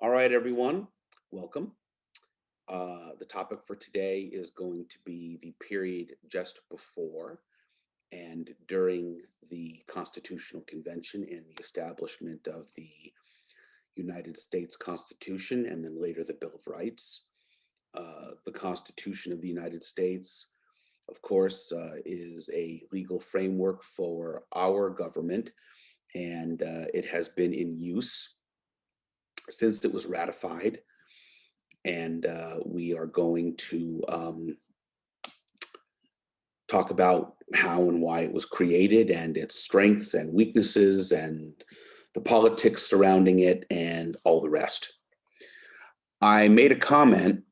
All right, everyone, welcome. The topic for today is going to be the period just before and during the Constitutional Convention and the establishment of the United States Constitution and then later the Bill of Rights. The Constitution of the United States, of course, is a legal framework for our government, and it has been in use since it was ratified. And we are going to talk about how and why it was created and its strengths and weaknesses and the politics surrounding it and all the rest. I made a comment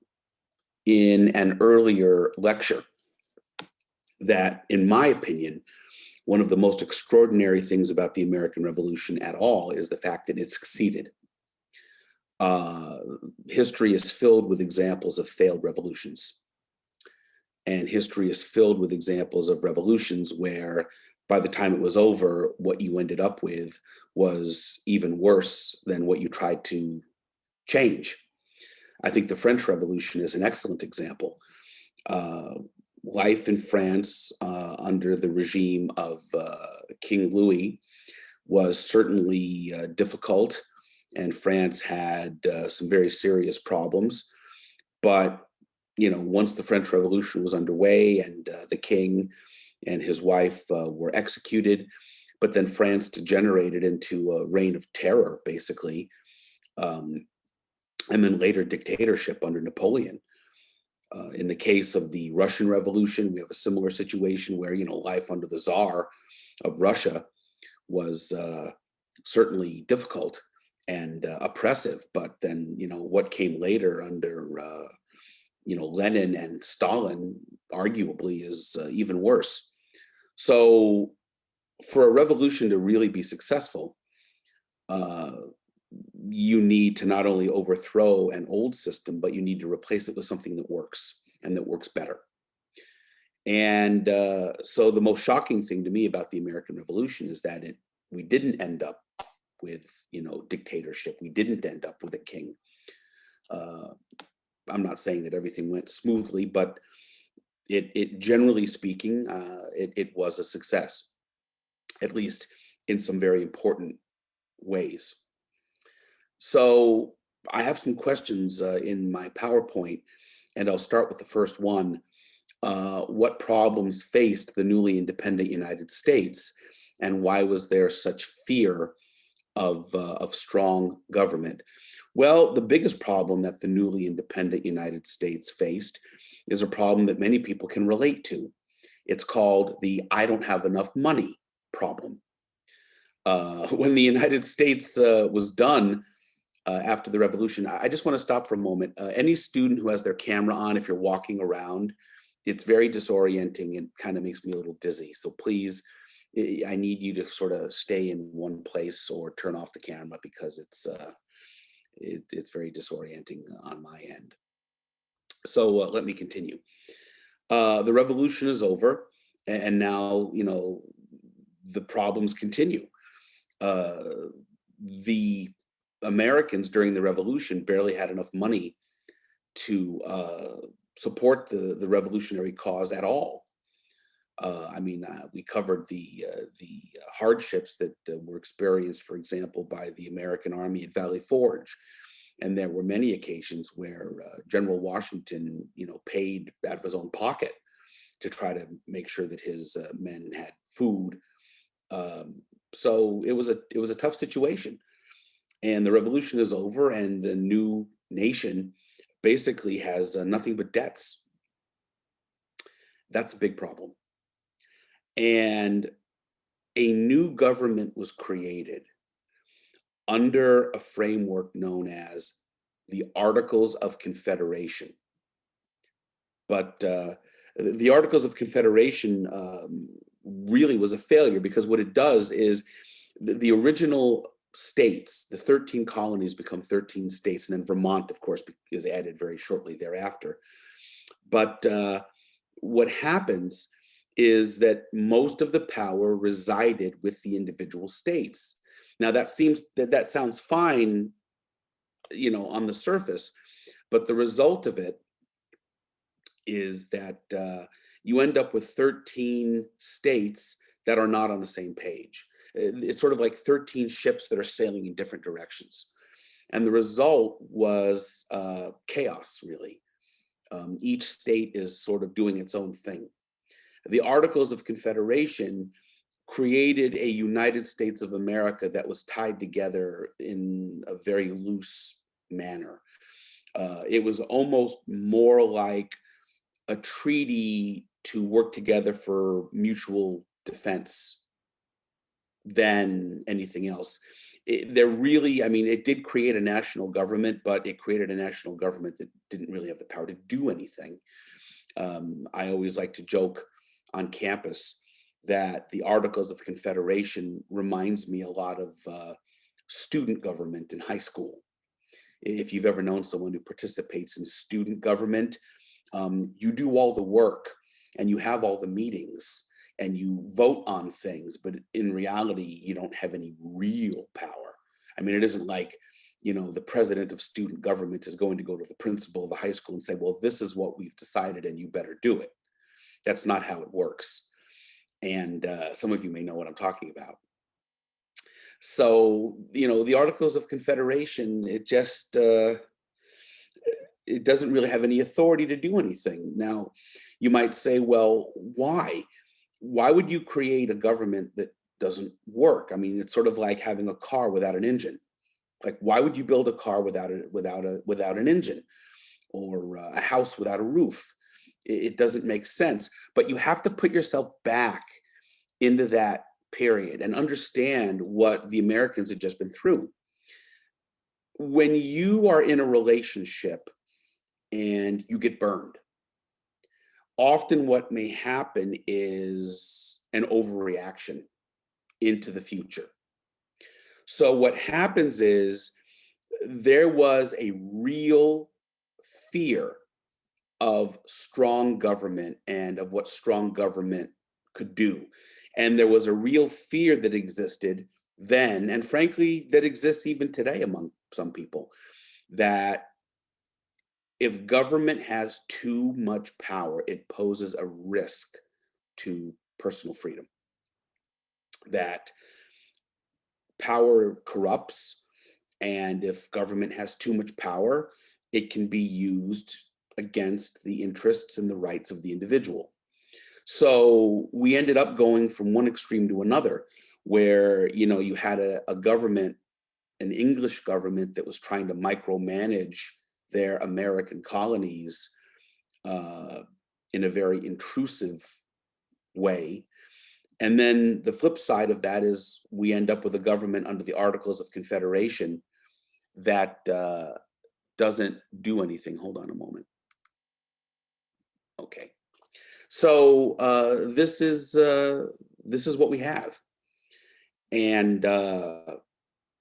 in an earlier lecture that, in my opinion, one of the most extraordinary things about the American Revolution at all is the fact that it succeeded. History is filled with examples of failed revolutions. And history is filled with examples of revolutions where by the time it was over, what you ended up with was even worse than what you tried to change. I think the French Revolution is an excellent example. Life in France under the regime of King Louis was certainly difficult, and France had some very serious problems. But once the French Revolution was underway and the king and his wife were executed, but then France degenerated into a reign of terror, basically, and then later dictatorship under Napoleon. In the case of the Russian Revolution, we have a similar situation where, life under the Tsar of Russia was certainly difficult and oppressive. But then, what came later under Lenin and Stalin arguably is even worse. So for a revolution to really be successful, you need to not only overthrow an old system, but you need to replace it with something that works and that works better. And so the most shocking thing to me about the American Revolution is that we didn't end up with, dictatorship. We didn't end up with a king. I'm not saying that everything went smoothly, but it generally speaking, it was a success, at least in some very important ways. So I have some questions in my PowerPoint, and I'll start with the first one. What problems faced the newly independent United States, and why was there such fear of strong government? Well, the biggest problem that the newly independent United States faced is a problem that many people can relate to. It's called the "I don't have enough money" problem. When the United States was done after the revolution, I just want to stop for a moment. Any student who has their camera on, if you're walking around, it's very disorienting and kind of makes me a little dizzy. So please, I need you to sort of stay in one place or turn off the camera because it's very disorienting on my end. So let me continue. The revolution is over, and now the problems continue. The Americans during the revolution barely had enough money to support the revolutionary cause at all. We covered the hardships that were experienced, for example, by the American Army at Valley Forge. And there were many occasions where General Washington, paid out of his own pocket to try to make sure that his men had food. So it was a tough situation. And the revolution is over, and the new nation basically has nothing but debts. That's a big problem. And a new government was created under a framework known as the Articles of Confederation. But the Articles of Confederation really was a failure, because what it does is the original states, the 13 colonies become 13 states, and then Vermont, of course, is added very shortly thereafter. But what happens is that most of the power resided with the individual states. Now that sounds fine on the surface. But the result of it is that you end up with 13 states that are not on the same page. It's sort of like 13 ships that are sailing in different directions. And the result was chaos, really. Each state is sort of doing its own thing. The Articles of Confederation created a United States of America that was tied together in a very loose manner. It was almost more like a treaty to work together for mutual defense than anything else. It did create a national government, but it created a national government that didn't really have the power to do anything. I always like to joke on campus that the Articles of Confederation reminds me a lot of student government in high school. If you've ever known someone who participates in student government, you do all the work and you have all the meetings and you vote on things, but in reality, you don't have any real power. I mean, it isn't like, the president of student government is going to go to the principal of a high school and say, well, this is what we've decided and you better do it. That's not how it works. And some of you may know what I'm talking about. So, the Articles of Confederation, it doesn't really have any authority to do anything. Now, you might say, well, why? Why would you create a government that doesn't work? I mean, it's sort of like having a car without an engine. Like, why would you build a car without an engine, or a house without a roof? It doesn't make sense. But you have to put yourself back into that period and understand what the Americans had just been through. When you are in a relationship and you get burned, often what may happen is an overreaction into the future. So what happens is there was a real fear of strong government and of what strong government could do. And there was a real fear that existed then, and frankly, that exists even today among some people, that if government has too much power, it poses a risk to personal freedom. That power corrupts, and if government has too much power, it can be used against the interests and the rights of the individual. So we ended up going from one extreme to another, where you had a government, an English government, that was trying to micromanage their American colonies in a very intrusive way. And then the flip side of that is we end up with a government under the Articles of Confederation that doesn't do anything. Hold on a moment. Okay. So this is what we have. And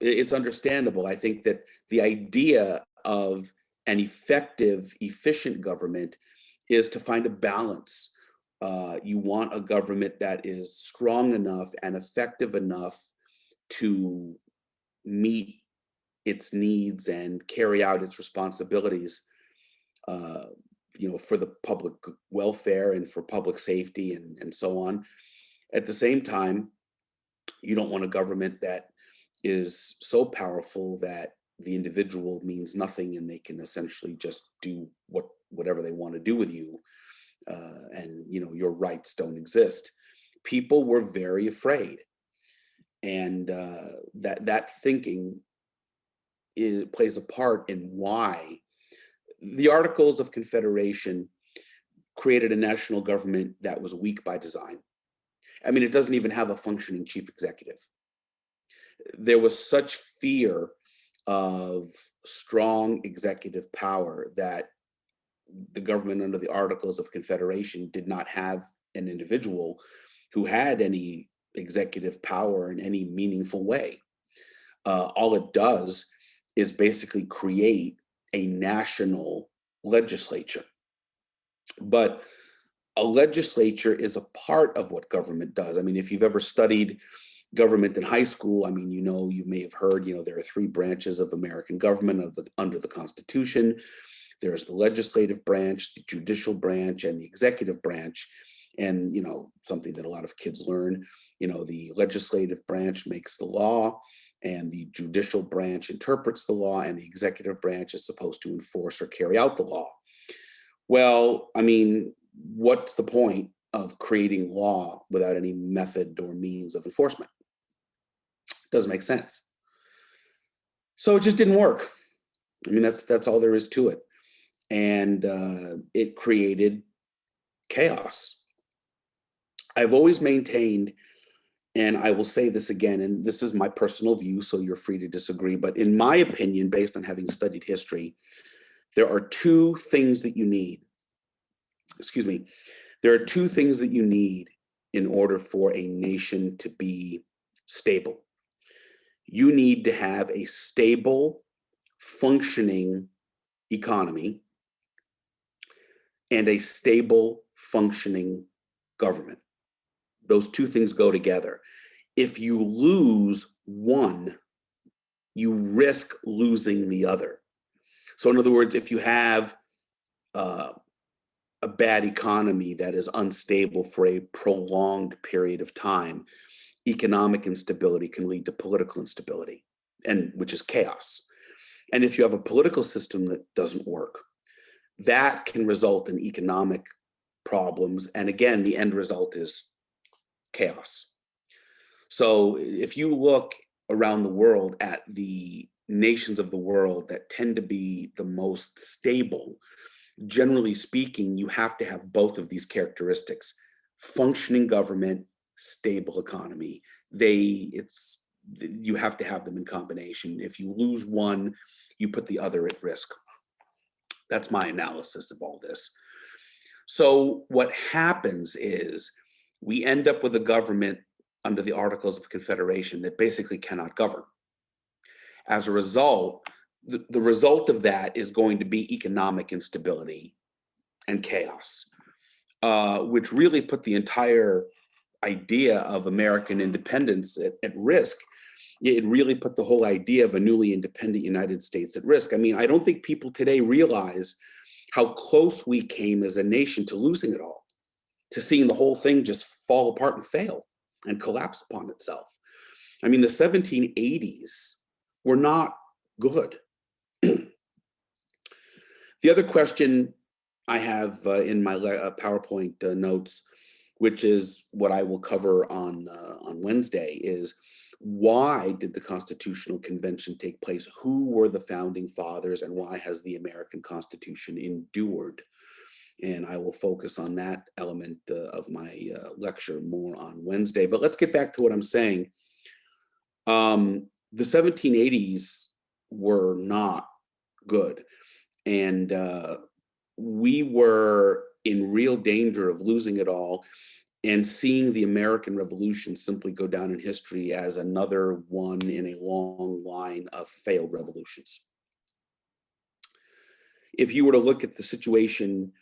it's understandable. I think that the idea of an effective, efficient government is to find a balance. You want a government that is strong enough and effective enough to meet its needs and carry out its responsibilities, for the public welfare and for public safety and so on. At the same time, you don't want a government that is so powerful that the individual means nothing and they can essentially just do whatever they want to do with you, and your rights don't exist. People were very afraid, and that thinking plays a part in why the Articles of Confederation created a national government that was weak by design. I mean, it doesn't even have a functioning chief executive. There was such fear of strong executive power that the government under the Articles of Confederation did not have an individual who had any executive power in any meaningful way. All it does is basically create a national legislature. But a legislature is a part of what government does. I mean, if you've ever studied government in high school, I mean, you may have heard, there are three branches of American government under the Constitution. There's the legislative branch, the judicial branch, and the executive branch. And, something that a lot of kids learn, the legislative branch makes the law, and the judicial branch interprets the law, and the executive branch is supposed to enforce or carry out the law. Well, I mean, what's the point of creating law without any method or means of enforcement? Doesn't make sense. So it just didn't work. I mean, that's all there is to it. And it created chaos. I've always maintained, and I will say this again, and this is my personal view, so you're free to disagree, but in my opinion, based on having studied history, there are two things that you need. Excuse me. There are two things that you need in order for a nation to be stable. You need to have a stable, functioning economy and a stable, functioning government. Those two things go together. If you lose one, you risk losing the other. So in other words, if you have a bad economy that is unstable for a prolonged period of time, economic instability can lead to political instability, and which is chaos. And if you have a political system that doesn't work, that can result in economic problems. And again, the end result is chaos. So if you look around the world at the nations of the world that tend to be the most stable, generally speaking, you have to have both of these characteristics: functioning government, stable economy. You have to have them in combination. If you lose one, you put the other at risk. That's my analysis of all this. So what happens is we end up with a government under the Articles of Confederation that basically cannot govern. As a result, the result of that is going to be economic instability and chaos, which really put the entire idea of American independence at risk. It really put the whole idea of a newly independent United States at risk. I mean, I don't think people today realize how close we came as a nation to losing it all, to seeing the whole thing just fall apart and fail and collapse upon itself. I mean, the 1780s were not good. The other question I have in my PowerPoint notes, which is what I will cover on Wednesday, is why did the Constitutional Convention take place? Who were the founding fathers, and why has the American Constitution endured? And I will focus on that element of my lecture more on Wednesday. But let's get back to what I'm saying. The 1780s were not good. And we were in real danger of losing it all and seeing the American Revolution simply go down in history as another one in a long line of failed revolutions. If you were to look at the situation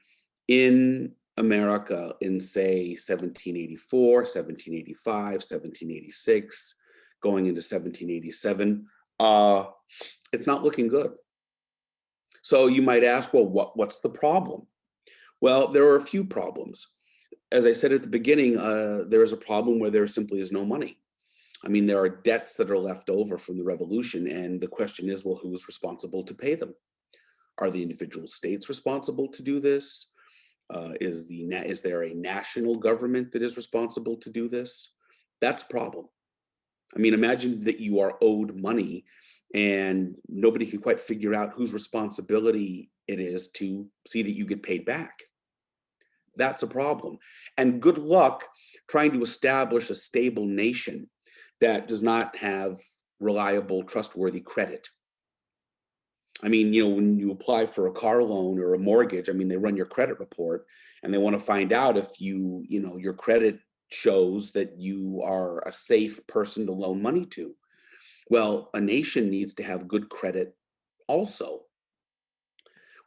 in America in, say, 1784, 1785, 1786, going into 1787, it's not looking good. So you might ask, well, what's the problem? Well, there are a few problems. As I said at the beginning, there is a problem where there simply is no money. I mean, there are debts that are left over from the revolution, and the question is, well, who is responsible to pay them? Are the individual states responsible to do this? Is there a national government that is responsible to do this? That's a problem. I mean, imagine that you are owed money and nobody can quite figure out whose responsibility it is to see that you get paid back. That's a problem. And good luck trying to establish a stable nation that does not have reliable, trustworthy credit. I mean, when you apply for a car loan or a mortgage, I mean, they run your credit report and they want to find out if your credit shows that you are a safe person to loan money to. Well, a nation needs to have good credit also.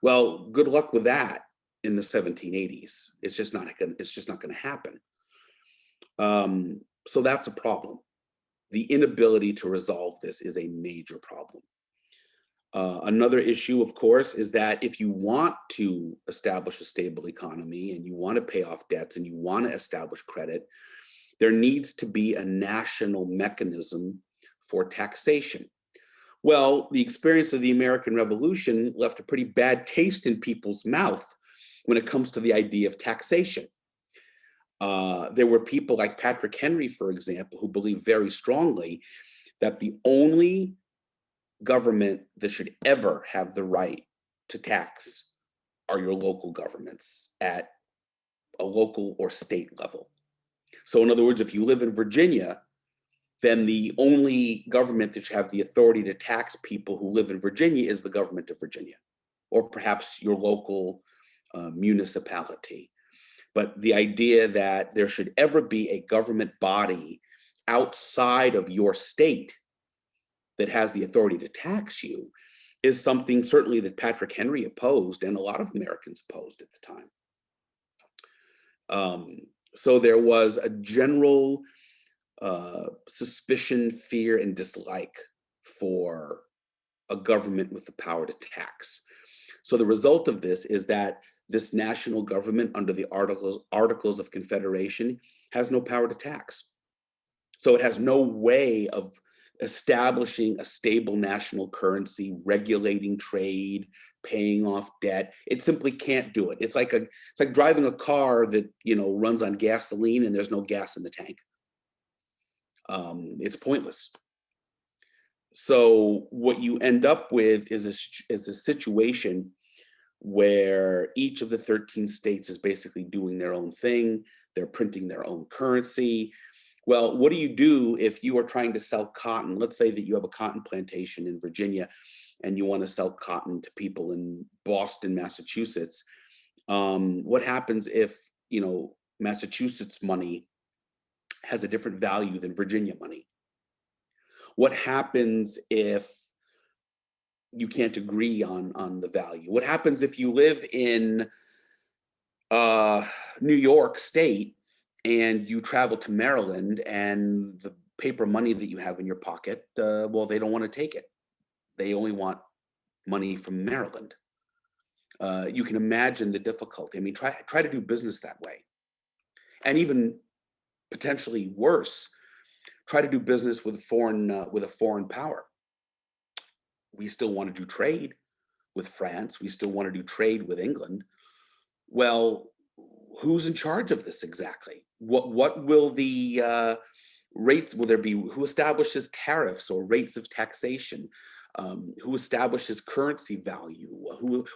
Well, good luck with that in the 1780s. It's just not going to happen. So that's a problem. the inability to resolve this is a major problem. Another issue, of course, is that if you want to establish a stable economy and you want to pay off debts and you want to establish credit, there needs to be a national mechanism for taxation. Well, the experience of the American Revolution left a pretty bad taste in people's mouth when it comes to the idea of taxation. There were people like Patrick Henry, for example, who believed very strongly that the only government that should ever have the right to tax are your local governments at a local or state level. So in other words, if you live in Virginia, then the only government that should have the authority to tax people who live in Virginia is the government of Virginia, or perhaps your local municipality. But the idea that there should ever be a government body outside of your state that has the authority to tax you is something certainly that Patrick Henry opposed and a lot of Americans opposed at the time. So there was a general suspicion, fear, and dislike for a government with the power to tax. So the result of this is that this national government under the Articles of Confederation has no power to tax. So it has no way of establishing a stable national currency, regulating trade, paying off debt. It simply can't do it. It's like driving a car that runs on gasoline and there's no gas in the tank. It's pointless. So what you end up with is a situation where each of the 13 states is basically doing their own thing. They're printing their own currency. Well, what do you do if you are trying to sell cotton? Let's say that you have a cotton plantation in Virginia and you want to sell cotton to people in Boston, Massachusetts. What happens if, Massachusetts money has a different value than Virginia money? What happens if you can't agree on the value? What happens if you live in New York State and you travel to Maryland and the paper money that you have in your pocket, well, they don't want to take it. They only want money from Maryland. You can imagine the difficulty. I mean, try to do business that way. And even potentially worse, try to do business with a foreign power. We still want to do trade with France. We still want to do trade with England. Well, who's in charge of this exactly? What will the rates, will there be, who establishes tariffs or rates of taxation? Who establishes currency value?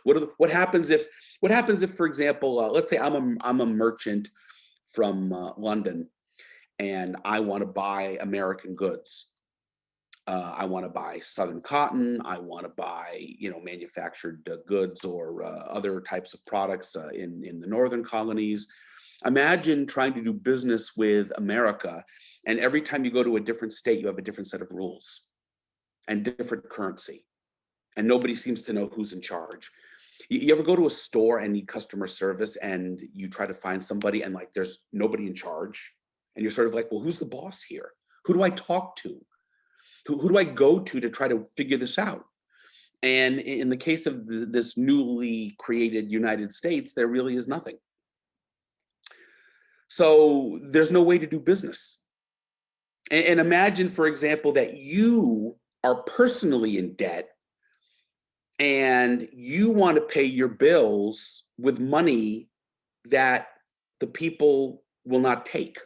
What happens if, for example, let's say I'm a merchant from London and I want to buy American goods. I want to buy Southern cotton. I want to buy, manufactured goods or other types of products in the northern colonies. Imagine trying to do business with America, and every time you go to a different state, you have a different set of rules and different currency, and nobody seems to know who's in charge. You ever go to a store and need customer service, and you try to find somebody, and there's nobody in charge, and you're sort of like, well, who's the boss here? Who do I talk to? Who do I go to try to figure this out? And in the case of this newly created United States, there really is nothing. So there's no way to do business. And imagine, for example, that you are personally in debt and you want to pay your bills with money that the people will not take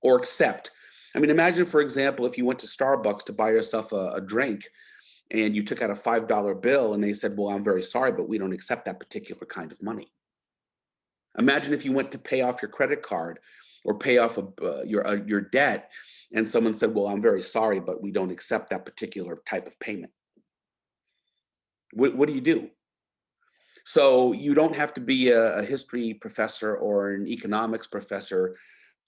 or accept. I mean, imagine, for example, if you went to Starbucks to buy yourself a drink and you took out a $5 bill and they said, well, I'm very sorry, but we don't accept that particular kind of money. Imagine if you went to pay off your credit card or pay off your debt and someone said, well, I'm very sorry, but we don't accept that particular type of payment. What do you do? So you don't have to be a history professor or an economics professor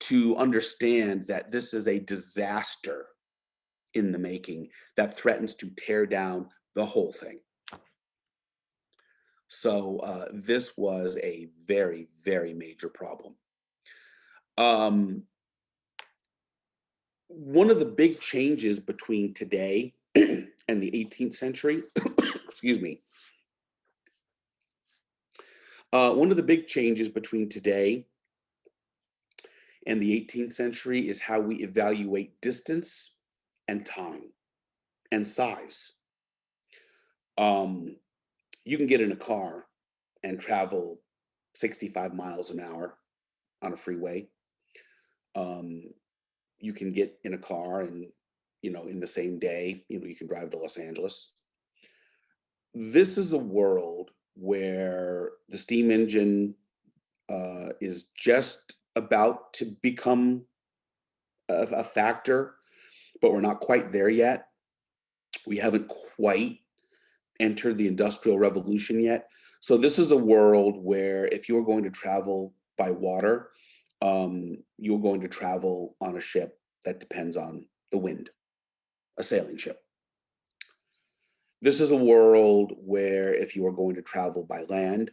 to understand that this is a disaster in the making that threatens to tear down the whole thing. So this was a very, very major problem. One of the big changes between today and the 18th century, excuse me, one of the big changes between today and the 18th century is how we evaluate distance and time and size. Um, you can get in a car and travel 65 miles an hour on a freeway. Um, you can get in a car and, in the same day, you can drive to Los Angeles. This is a world where the steam engine is just about to become a factor, but we're not quite there yet. We haven't quite entered the Industrial Revolution yet. So this is a world where if you are going to travel by water, you're going to travel on a ship that depends on the wind, a sailing ship. This is a world where if you are going to travel by land,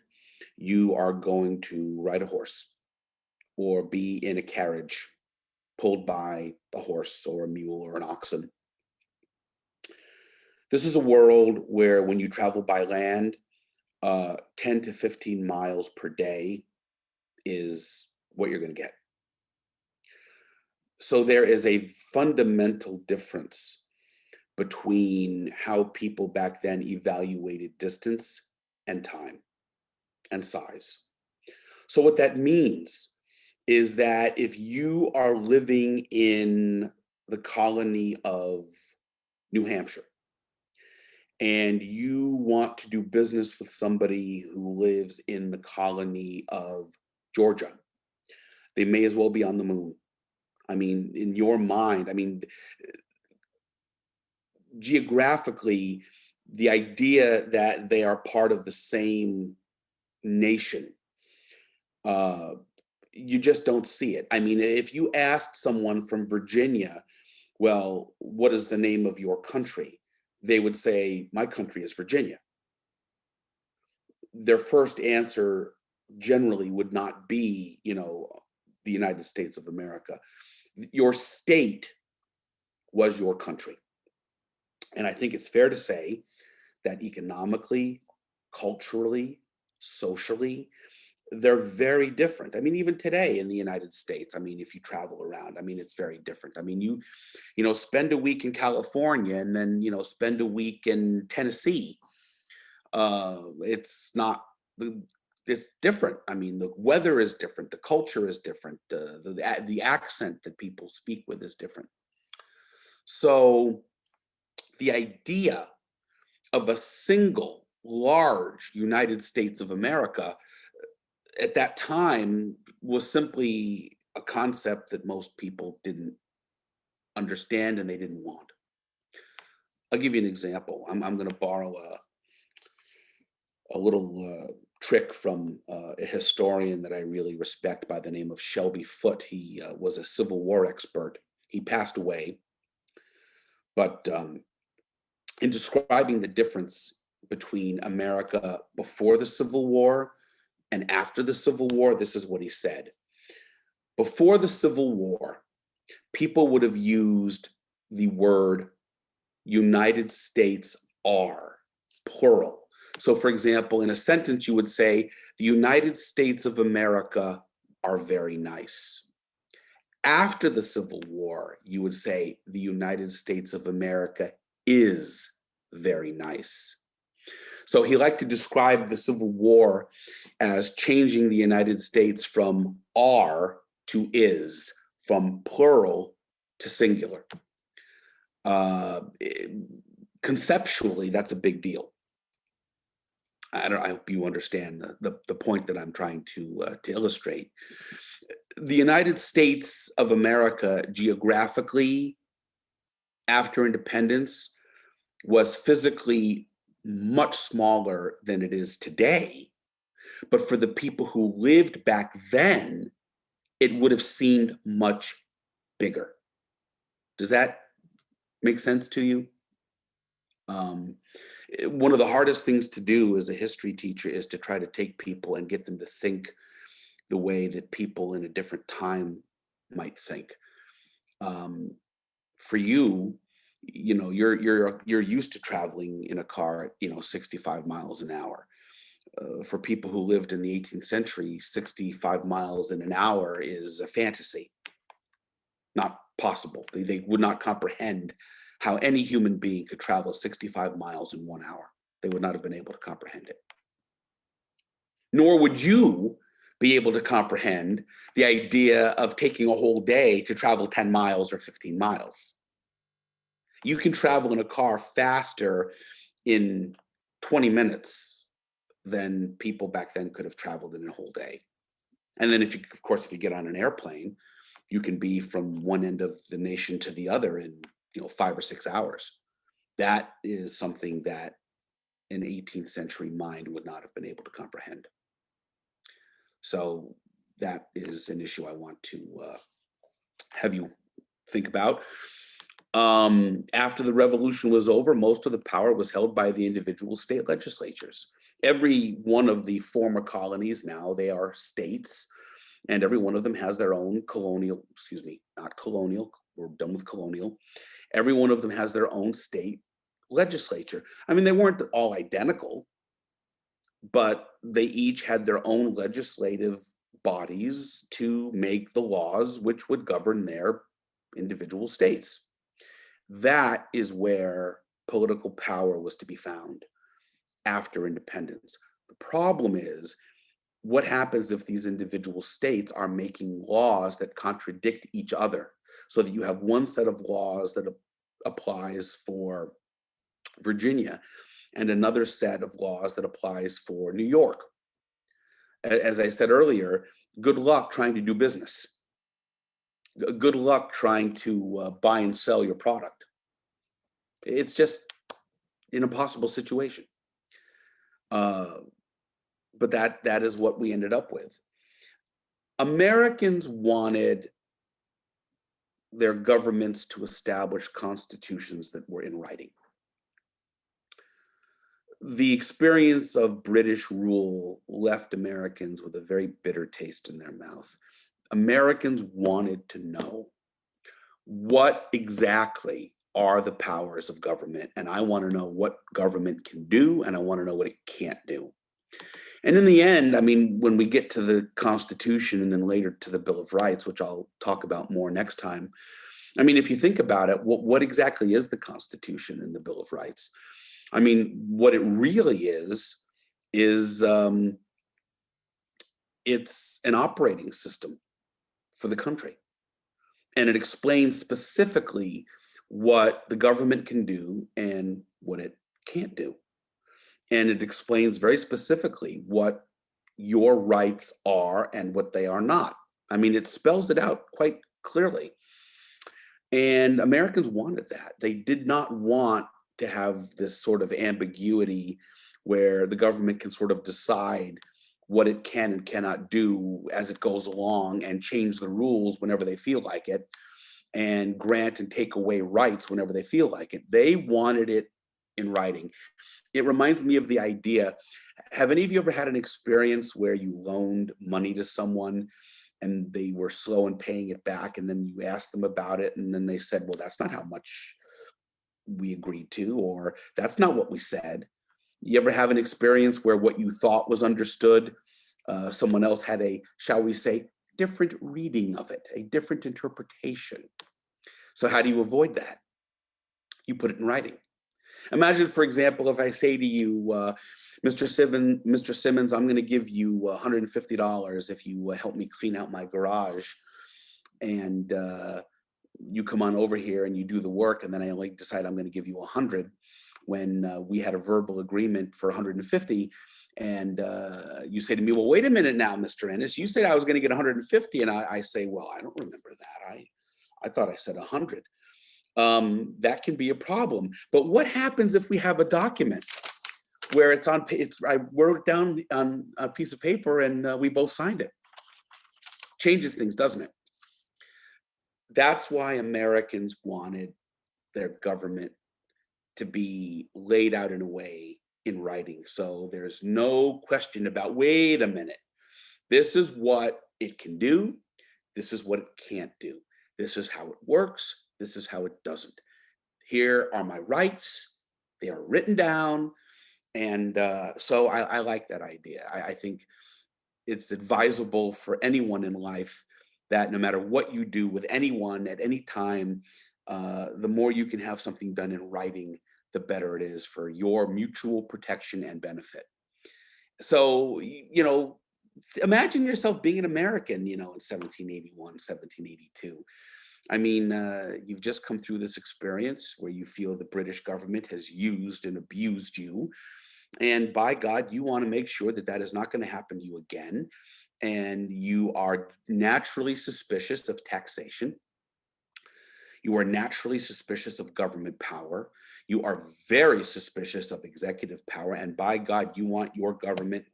you are going to ride a horse or be in a carriage pulled by a horse or a mule or an oxen. This is a world where when you travel by land, 10 to 15 miles per day is what you're going to get. So there is a fundamental difference between how people back then evaluated distance and time and size. So what that means is that if you are living in the colony of New Hampshire and you want to do business with somebody who lives in the colony of Georgia, they may as well be on the moon. I mean, in your mind, geographically, the idea that they are part of the same nation, uh, you just don't see it. I mean, if you asked someone from Virginia, well, what is the name of your country? They would say, my country is Virginia. Their first answer generally would not be, the United States of America. Your state was your country. And I think it's fair to say that economically, culturally, socially, they're very different. I mean, even today in the United States, I mean, if you travel around, I mean, it's very different. I mean, you spend a week in California and then, spend a week in Tennessee. It's not the it's different. I mean, the weather is different, the culture is different, the accent that people speak with is different. So the idea of a single large United States of America at that time was simply a concept that most people didn't understand and they didn't want. I'll give you an example. I'm going to borrow a little trick from a historian that I really respect by the name of Shelby Foote. He was a Civil War expert. He passed away, but in describing the difference between America before the Civil War and after the Civil War, this is what he said. Before the Civil War, people would have used the word United States are, plural. So, for example, in a sentence, you would say, the United States of America are very nice. After the Civil War, you would say, the United States of America is very nice. So he liked to describe the Civil War as changing the United States from are to is, from plural to singular. Uh, Conceptually, that's a big deal. I hope you understand the point that I'm trying to illustrate. The United States of America, geographically, after independence, was physically much smaller than it is today. But for the people who lived back then, it would have seemed much bigger. Does that make sense to you? One of the hardest things to do as a history teacher is to try to take people and get them to think the way that people in a different time might think. For you, you're used to traveling in a car at 65 miles an hour. For people who lived in the 18th century, 65 miles in an hour is a fantasy, not possible. They would not comprehend how any human being could travel 65 miles in 1 hour. They would not have been able to comprehend it. Nor would you be able to comprehend the idea of taking a whole day to travel 10 miles or 15 miles. You can travel in a car faster in 20 minutes than people back then could have traveled in a whole day. And then if you get on an airplane, you can be from one end of the nation to the other in 5 or 6 hours. That is something that an 18th century mind would not have been able to comprehend. So that is an issue I want to have you think about. After the revolution was over, most of the power was held by the individual state legislatures. Every one of the former colonies, now they are states, and every one of them has their own not colonial, we're done with colonial. Every one of them has their own state legislature. I mean, they weren't all identical, but they each had their own legislative bodies to make the laws which would govern their individual states. That is where political power was to be found after independence. The problem is, what happens if these individual states are making laws that contradict each other, so that you have one set of laws that applies for Virginia and another set of laws that applies for New York? As I said earlier, good luck trying to do business. Good luck trying to buy and sell your product. It's just an impossible situation. But that is what we ended up with. Americans wanted their governments to establish constitutions that were in writing. The experience of British rule left Americans with a very bitter taste in their mouth. Americans wanted to know, what exactly are the powers of government? And I want to know what government can do, and I want to know what it can't do. And in the end, I mean, when we get to the Constitution and then later to the Bill of Rights, which I'll talk about more next time, I mean, if you think about it, what exactly is the Constitution and the Bill of Rights? I mean, what it really is it's an operating system for the country. And it explains specifically what the government can do and what it can't do. And it explains very specifically what your rights are and what they are not. I mean, it spells it out quite clearly. And Americans wanted that. They did not want to have this sort of ambiguity where the government can sort of decide what it can and cannot do as it goes along and change the rules whenever they feel like it and grant and take away rights whenever they feel like it. They wanted it in writing. It reminds me of the idea, have any of you ever had an experience where you loaned money to someone and they were slow in paying it back, and then you asked them about it and then they said, well, that's not how much we agreed to, or that's not what we said? You ever have an experience where what you thought was understood, someone else had a, shall we say, different reading of it, a different interpretation? So how do you avoid that? You put it in writing. Imagine, for example, if I say to you, Mr. Simmons, I'm going to give you $150 if you help me clean out my garage. And you come on over here and you do the work, and then I only decide I'm going to give you 100 when we had a verbal agreement for 150. And you say to me, well, wait a minute now, Mr. Ennis, you said I was going to get 150. And I say, well, I don't remember that. I thought I said 100. That can be a problem. But what happens if we have a document where I wrote it down on a piece of paper and we both signed it? Changes things, doesn't it? That's why Americans wanted their government to be laid out in a way in writing. So there's no question about, wait a minute, this is what it can do. This is what it can't do. This is how it works. This is how it doesn't. Here are my rights. They are written down. And so I like that idea. I think it's advisable for anyone in life that no matter what you do with anyone at any time, the more you can have something done in writing, the better it is for your mutual protection and benefit. So, imagine yourself being an American, in 1781, 1782. I mean, you've just come through this experience where you feel the British government has used and abused you. And by God, you want to make sure that that is not going to happen to you again. And you are naturally suspicious of taxation. You are naturally suspicious of government power. You are very suspicious of executive power. And by God, you want your government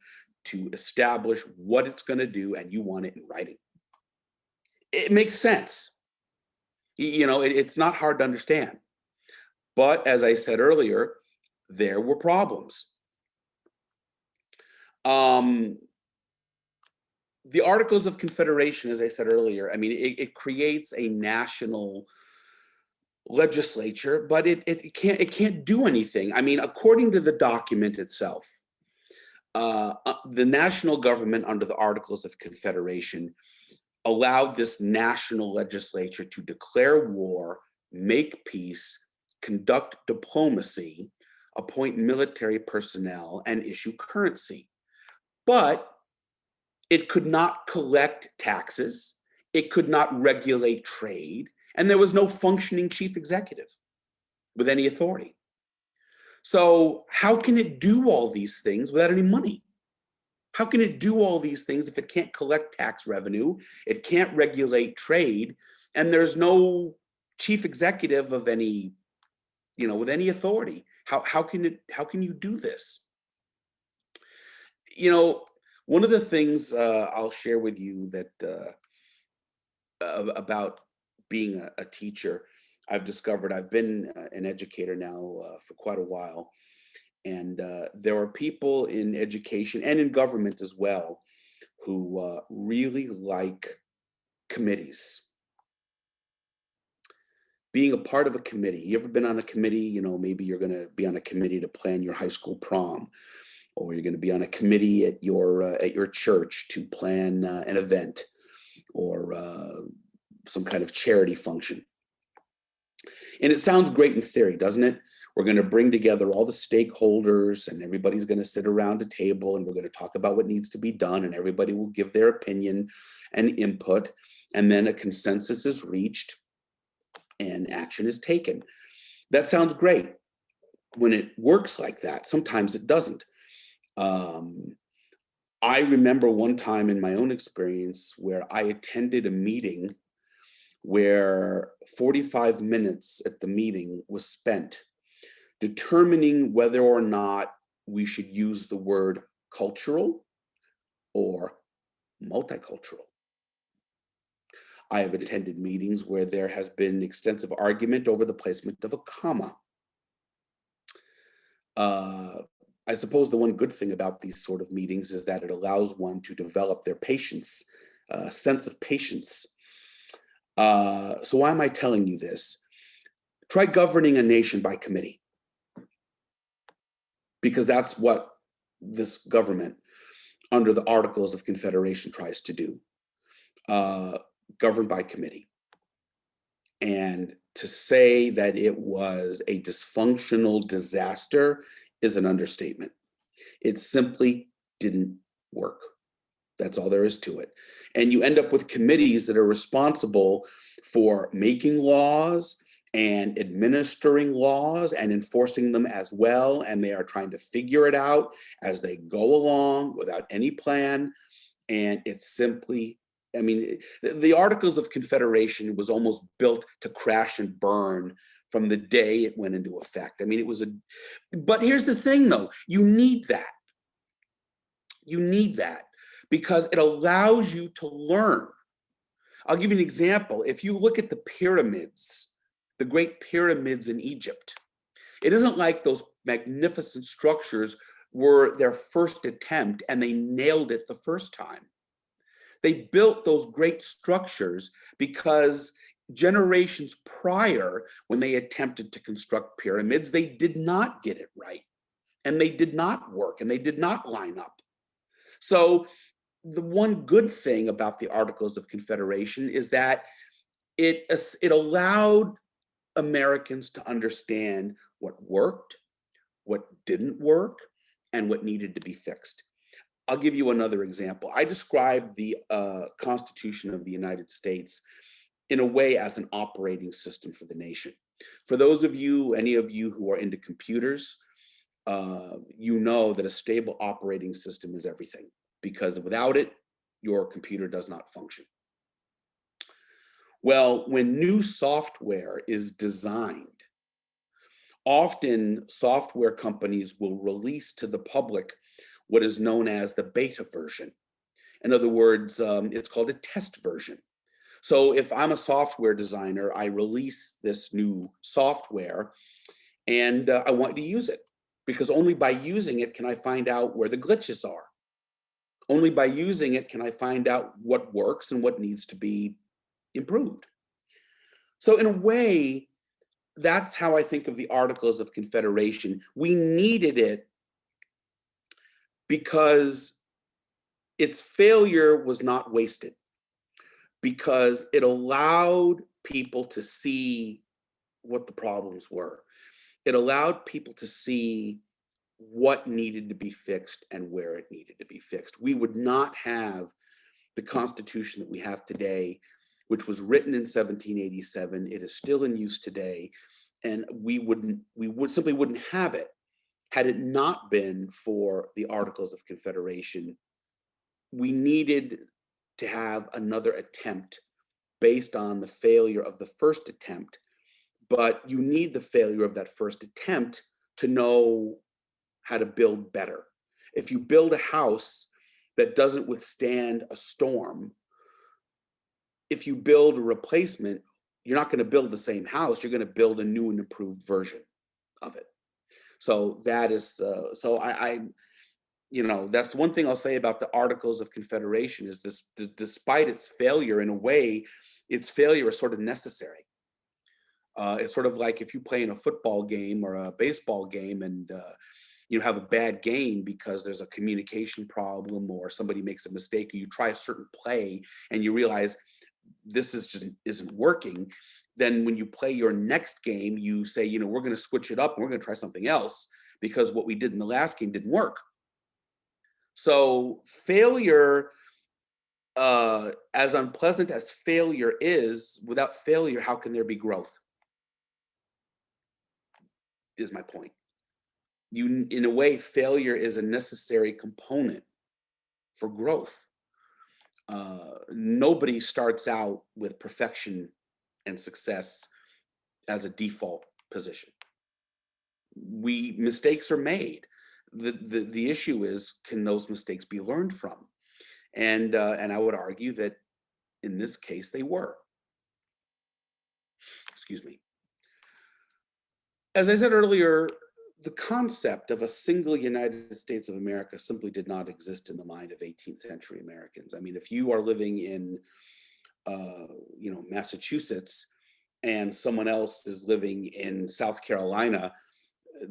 to establish what it's going to do, and you want it in writing. It makes sense. It's not hard to understand. But as I said earlier, there were problems. The Articles of Confederation, as I said earlier, I mean, it creates a national legislature, but it can't do anything. I mean, according to the document itself, the national government under the Articles of Confederation allowed this national legislature to declare war, make peace, conduct diplomacy, appoint military personnel, and issue currency. But it could not collect taxes, it could not regulate trade, and there was no functioning chief executive with any authority. So how can it do all these things without any money? How can it do all these things if it can't collect tax revenue, it can't regulate trade, and there's no chief executive of any, with any authority? How can you do this? One of the things I'll share with you that about being a teacher, I've discovered I've been an educator now for quite a while. And there are people in education and in government as well who really like committees. Being a part of a committee. You ever been on a committee? Maybe you're going to be on a committee to plan your high school prom, or you're going to be on a committee at your church to plan an event or some kind of charity function. And it sounds great in theory, doesn't it? We're going to bring together all the stakeholders, and everybody's going to sit around a table, and we're going to talk about what needs to be done, and everybody will give their opinion and input, and then a consensus is reached and action is taken. That sounds great when it works like that. Sometimes it doesn't. I remember one time in my own experience where I attended a meeting where 45 minutes at the meeting was spent determining whether or not we should use the word cultural or multicultural. I have attended meetings where there has been extensive argument over the placement of a comma. I suppose the one good thing about these sort of meetings is that it allows one to develop their patience, sense of patience. So why am I telling you this? Try governing a nation by committee, because that's what this government under the Articles of Confederation tries to do, govern by committee. And to say that it was a dysfunctional disaster is an understatement. It simply didn't work. That's all there is to it. And you end up with committees that are responsible for making laws and administering laws and enforcing them as well. And they are trying to figure it out as they go along without any plan. And it's simply, I mean, the Articles of Confederation was almost built to crash and burn from the day it went into effect. I mean, but here's the thing though, you need that. You need that because it allows you to learn. I'll give you an example. If you look at the pyramids, the great pyramids in Egypt, it isn't like those magnificent structures were their first attempt and they nailed it the first time. They built those great structures because generations prior, when they attempted to construct pyramids, they did not get it right, and they did not work, and they did not line up. So the one good thing about the Articles of Confederation is that it allowed Americans to understand what worked, what didn't work, and what needed to be fixed. I'll give you another example. I describe the Constitution of the United States in a way as an operating system for the nation. For those of you, any of you who are into computers, you know that a stable operating system is everything, because without it, your computer does not function. Well, when new software is designed, often software companies will release to the public what is known as the beta version. In other words, it's called a test version. So if I'm a software designer, I release this new software and I want to use it, because only by using it can I find out where the glitches are. Only by using it can I find out what works and what needs to be improved. So in a way, that's how I think of the Articles of Confederation. We needed it because its failure was not wasted, because it allowed people to see what the problems were. It allowed people to see what needed to be fixed and where it needed to be fixed. We would not have the Constitution that we have today, which was written in 1787. It is still in use today, and we simply wouldn't have it had it not been for the Articles of Confederation. We needed to have another attempt based on the failure of the first attempt, but you need the failure of that first attempt to know how to build better. If you build a house that doesn't withstand a storm, if you build a replacement, you're not going to build the same house. You're going to build a new and improved version of it. So that is, that's one thing I'll say about the Articles of Confederation is this: despite its failure, in a way, its failure is sort of necessary. It's sort of like if you play in a football game or a baseball game and you have a bad game because there's a communication problem or somebody makes a mistake, or you try a certain play and you realize this isn't working. Then when you play your next game, you say, we're going to switch it up and we're going to try something else because what we did in the last game didn't work. So failure, as unpleasant as failure is, without failure, how can there be growth? Is my point. In a way, failure is a necessary component for growth. Nobody starts out with perfection and success as a default position. Mistakes are made. The issue is, can those mistakes be learned from? And I would argue that in this case they were. Excuse me. As I said earlier, the concept of a single United States of America simply did not exist in the mind of 18th century Americans. I mean, if you are living in, Massachusetts and someone else is living in South Carolina,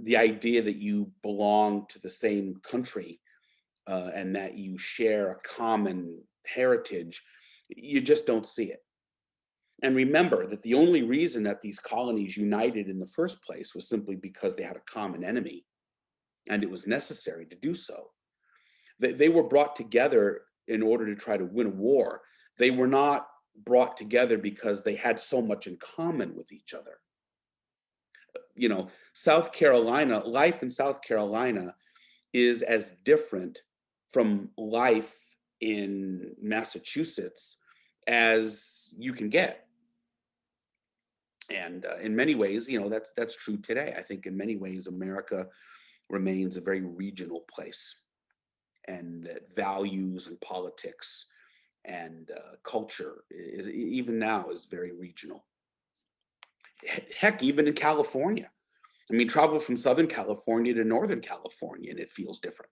the idea that you belong to the same country and that you share a common heritage, you just don't see it. And remember that the only reason that these colonies united in the first place was simply because they had a common enemy, and it was necessary to do so. They were brought together in order to try to win a war. They were not brought together because they had so much in common with each other. South Carolina, life in South Carolina is as different from life in Massachusetts as you can get. And in many ways, that's true today. I think in many ways, America remains a very regional place, and that values and politics and culture is even now is very regional. Heck, even in California. I mean, travel from Southern California to Northern California and it feels different.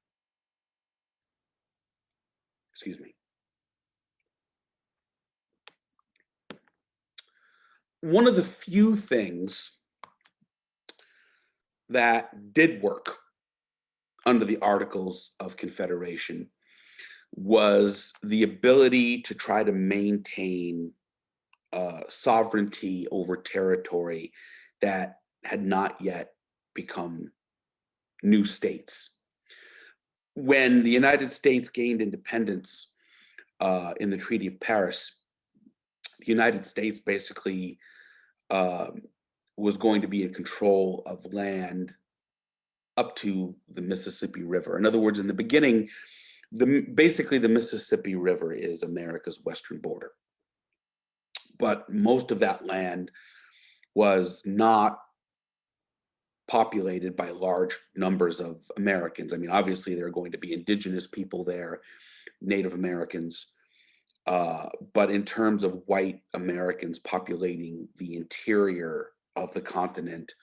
Excuse me. one of the few things that did work under the Articles of Confederation was the ability to try to maintain sovereignty over territory that had not yet become new states. When the United States gained independence in the Treaty of Paris, the United States basically was going to be in control of land up to the Mississippi River. In other words, in the beginning, basically the Mississippi River is America's western border. But most of that land was not populated by large numbers of Americans. I mean, obviously there are going to be indigenous people there, Native Americans, but in terms of white Americans populating the interior of the continent,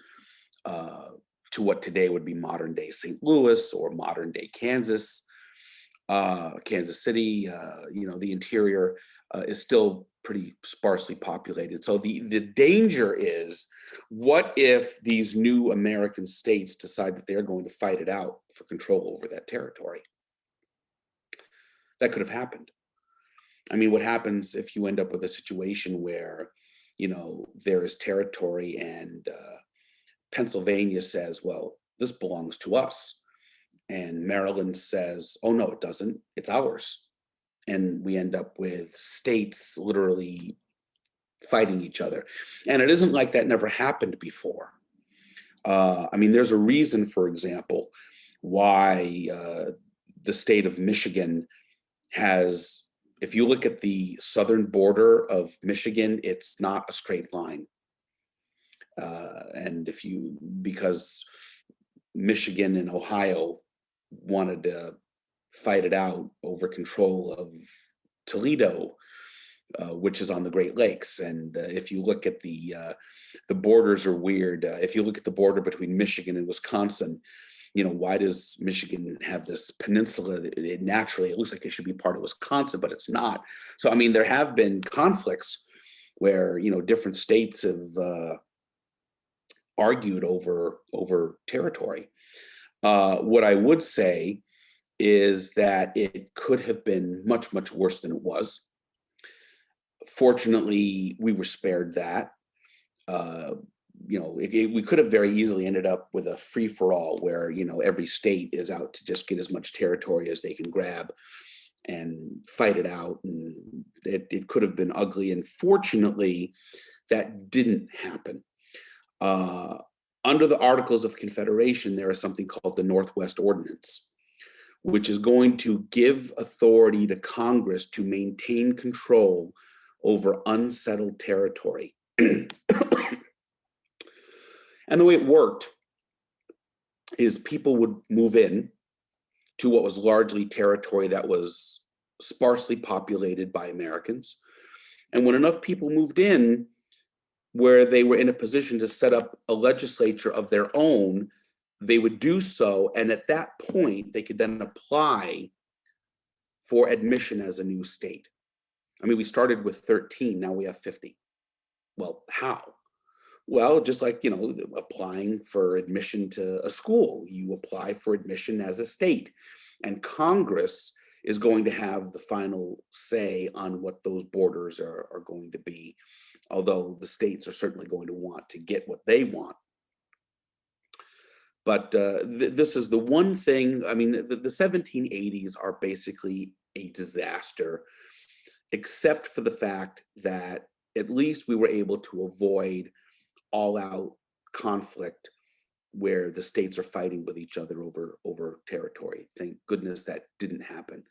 to what today would be modern day St. Louis or modern day Kansas, Kansas City, the interior is still pretty sparsely populated. So the danger is, what if these new American states decide that they're going to fight it out for control over that territory? That could have happened. I mean, what happens if you end up with a situation where, there is territory and Pennsylvania says, well, this belongs to us. And Maryland says, oh, no, it doesn't. It's ours. And we end up with states literally fighting each other. And it isn't like that never happened before. I mean, there's a reason, for example, why the state of Michigan has, if you look at the southern border of Michigan, it's not a straight line. Because Michigan and Ohio wanted to fight it out over control of Toledo, which is on the Great Lakes. And if you look at the borders are weird. If you look at the border between Michigan and Wisconsin, why does Michigan have this peninsula? It naturally, it looks like it should be part of Wisconsin, but it's not. So, I mean, there have been conflicts where, different states have argued over territory. What I would say is that it could have been much, much worse than it was. Fortunately, we were spared that. We could have very easily ended up with a free-for-all where, every state is out to just get as much territory as they can grab and fight it out. And it could have been ugly. And fortunately, that didn't happen. Under the Articles of Confederation, there is something called the Northwest Ordinance, which is going to give authority to Congress to maintain control over unsettled territory. And the way it worked is people would move in to what was largely territory that was sparsely populated by Americans. And when enough people moved in where they were in a position to set up a legislature of their own, they would do so. And at that point, they could then apply for admission as a new state. I mean, we started with 13, now we have 50. Well, how? Well, just like, applying for admission to a school, you apply for admission as a state, and Congress is going to have the final say on what those borders are going to be, although the states are certainly going to want to get what they want. But this is the one thing, I mean, the 1780s are basically a disaster, except for the fact that at least we were able to avoid all-out conflict where the states are fighting with each other over territory. Thank goodness that didn't happen,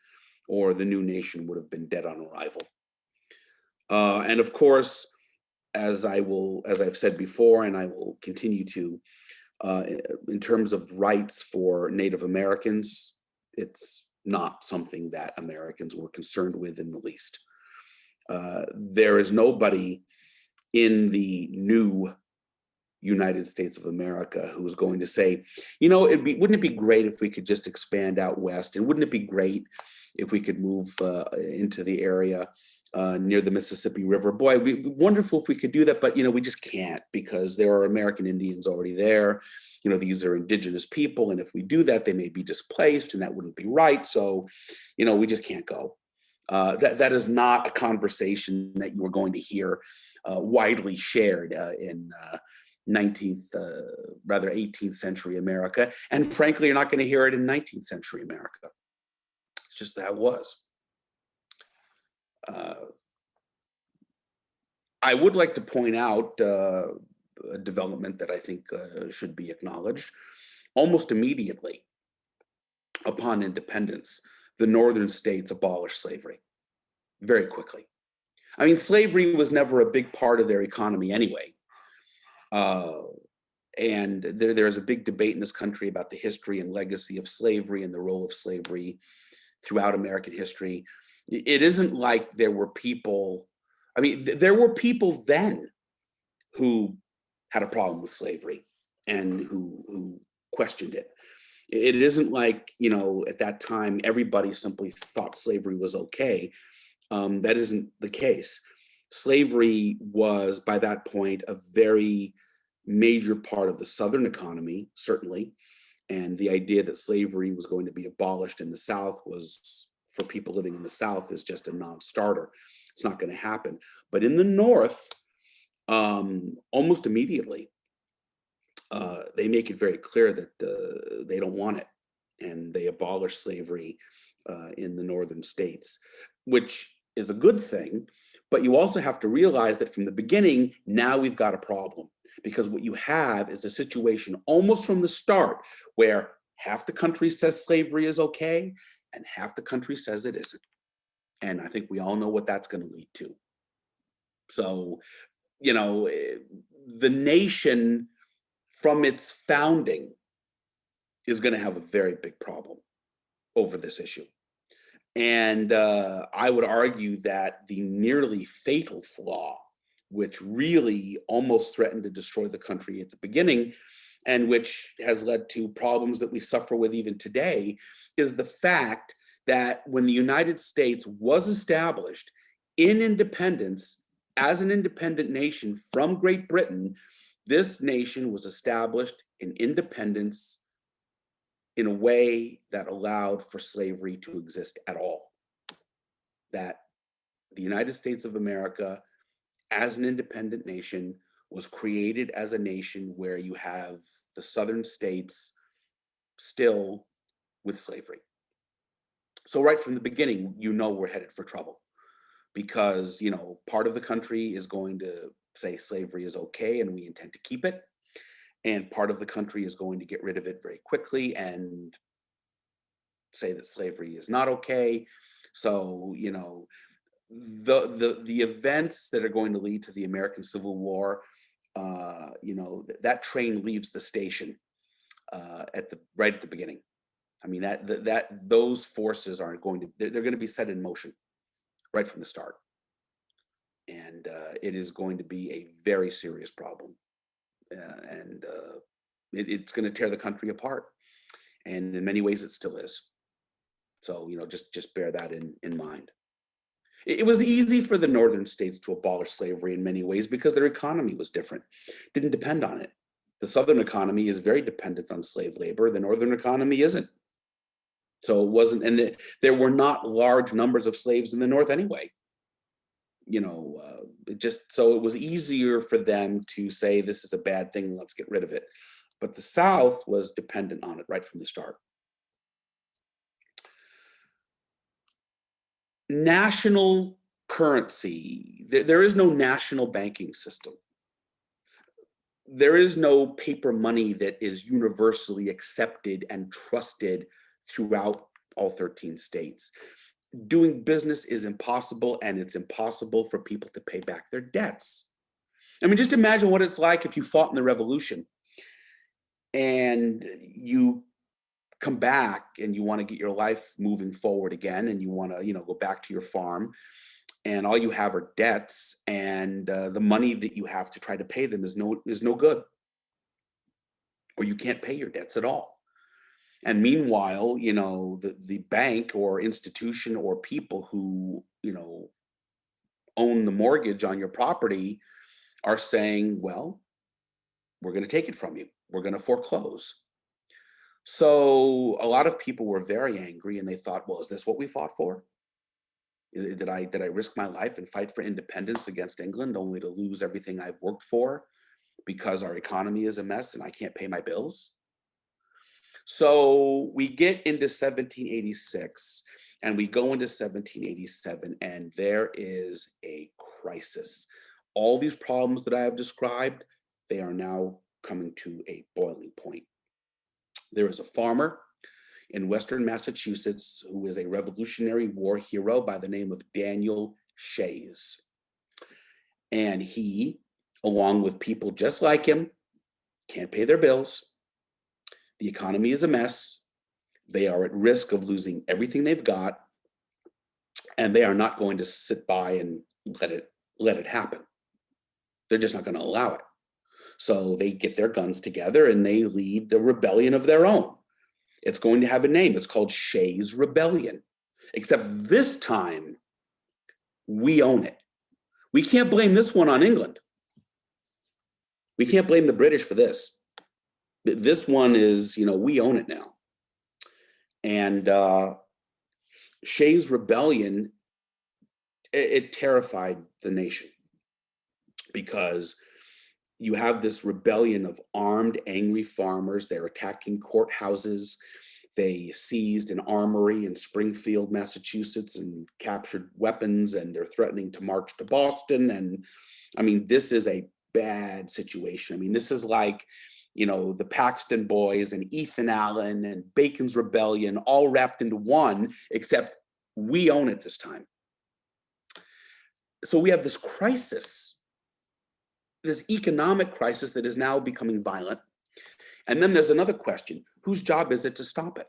or the new nation would have been dead on arrival. And of course, as I've said before, and I will continue to, in terms of rights for Native Americans, it's not something that Americans were concerned with in the least. There is nobody in the new United States of America who's going to say, wouldn't it be great if we could just expand out west? And wouldn't it be great if we could move into the area near the Mississippi River. Boy, it'd be wonderful if we could do that, but we just can't because there are American Indians already there. These are indigenous people, and if we do that, they may be displaced, and that wouldn't be right. So, we just can't go. That is not a conversation that you are going to hear widely shared in 19th, rather 18th century America. And frankly, you're not going to hear it in 19th century America. It's just that it was. I would like to point out a development that I think should be acknowledged. Almost immediately upon independence, the northern states abolished slavery very quickly. I mean, slavery was never a big part of their economy anyway. And there's a big debate in this country about the history and legacy of slavery and the role of slavery throughout American history. It isn't like there were people, I mean, there were people then who had a problem with slavery and who questioned it. It isn't like, at that time, everybody simply thought slavery was okay. That isn't the case. Slavery was, by that point, a very major part of the Southern economy, certainly. And the idea that slavery was going to be abolished in the South was, for people living in the South, is just a non-starter. It's not going to happen. But in the North, almost immediately, they make it very clear that they don't want it. And they abolish slavery in the northern states, which is a good thing. But you also have to realize that from the beginning, now we've got a problem. Because what you have is a situation almost from the start where half the country says slavery is okay and half the country says it isn't. And I think we all know what that's going to lead to. So, the nation from its founding is going to have a very big problem over this issue. And I would argue that the nearly fatal flaw, which really almost threatened to destroy the country at the beginning, and which has led to problems that we suffer with even today, is the fact that when the United States was established in independence as an independent nation from Great Britain, this nation was established in independence in a way that allowed for slavery to exist at all. That the United States of America, as an independent nation, was created as a nation where you have the southern states still with slavery. So right from the beginning, we're headed for trouble because, part of the country is going to say slavery is okay and we intend to keep it. And part of the country is going to get rid of it very quickly and say that slavery is not okay. So, the events that are going to lead to the American Civil War, that train leaves the station right at the beginning. I mean, those forces aren't going to, they're going to be set in motion right from the start. And it is going to be a very serious problem. And it's going to tear the country apart. And in many ways, it still is. So, just bear that in mind. It was easy for the northern states to abolish slavery in many ways because their economy was different, didn't depend on it. The southern economy is very dependent on slave labor. The northern economy isn't. So it wasn't, and there were not large numbers of slaves in the North anyway. So it was easier for them to say, this is a bad thing, let's get rid of it. But the South was dependent on it right from the start. National currency, there is no national banking system. There is no paper money that is universally accepted and trusted throughout all 13 states. Doing business is impossible, and it's impossible for people to pay back their debts. I mean, just imagine what it's like if you fought in the Revolution and you come back and you want to get your life moving forward again, and you want to, go back to your farm, and all you have are debts, and the money that you have to try to pay them is no good, or you can't pay your debts at all. And meanwhile, the bank or institution or people who, own the mortgage on your property are saying, well, we're going to take it from you. We're going to foreclose. So a lot of people were very angry and they thought, well, is this what we fought for? Did I risk my life and fight for independence against England only to lose everything I've worked for because our economy is a mess and I can't pay my bills? So we get into 1786 and we go into 1787 and there is a crisis. All these problems that I have described, they are now coming to a boiling point. There is a farmer in Western Massachusetts who is a Revolutionary War hero by the name of Daniel Shays. And he, along with people just like him, can't pay their bills. The economy is a mess. They are at risk of losing everything they've got. And they are not going to sit by and let it happen. They're just not going to allow it. So they get their guns together and they lead a rebellion of their own. It's going to have a name. It's called Shays Rebellion. Except this time, we own it. We can't blame this one on England. We can't blame the British for this. This one is, we own it now. And Shays Rebellion, it terrified the nation because you have this rebellion of armed, angry farmers. They're attacking courthouses. They seized an armory in Springfield, Massachusetts, and captured weapons, and they're threatening to march to Boston. And I mean, this is a bad situation. I mean, this is like, the Paxton Boys and Ethan Allen and Bacon's Rebellion all wrapped into one, except we own it this time. So we have this crisis, this economic crisis that is now becoming violent. And then there's another question: whose job is it to stop it?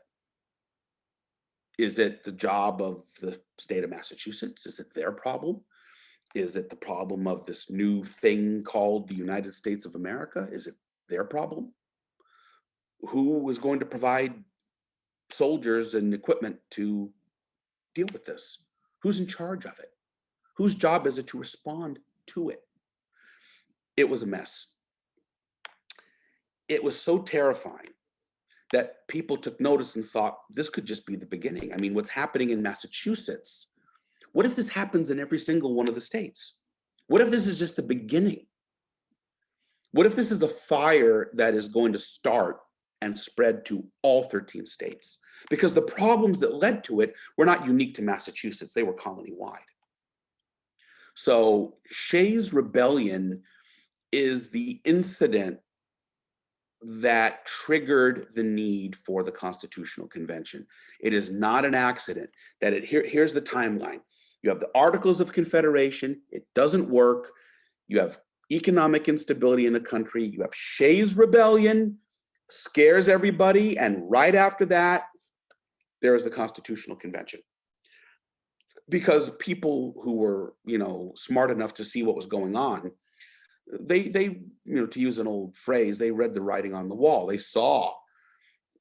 Is it the job of the state of Massachusetts? Is it their problem? Is it the problem of this new thing called the United States of America? Is it their problem? Who is going to provide soldiers and equipment to deal with this? Who's in charge of it? Whose job is it to respond to it? It was a mess. It was so terrifying that people took notice and thought, this could just be the beginning. I mean, what's happening in Massachusetts, what if this happens in every single one of the states? What if this is just the beginning? What if this is a fire that is going to start and spread to all 13 states? Because the problems that led to it were not unique to Massachusetts, they were colony-wide. So Shays Rebellion is the incident that triggered the need for the Constitutional Convention. It is not an accident that here's the timeline. You have the Articles of Confederation, it doesn't work. You have economic instability in the country. You have Shays Rebellion, scares everybody. And right after that, there is the Constitutional Convention. Because people who were, smart enough to see what was going on, they to use an old phrase, they read the writing on the wall. They saw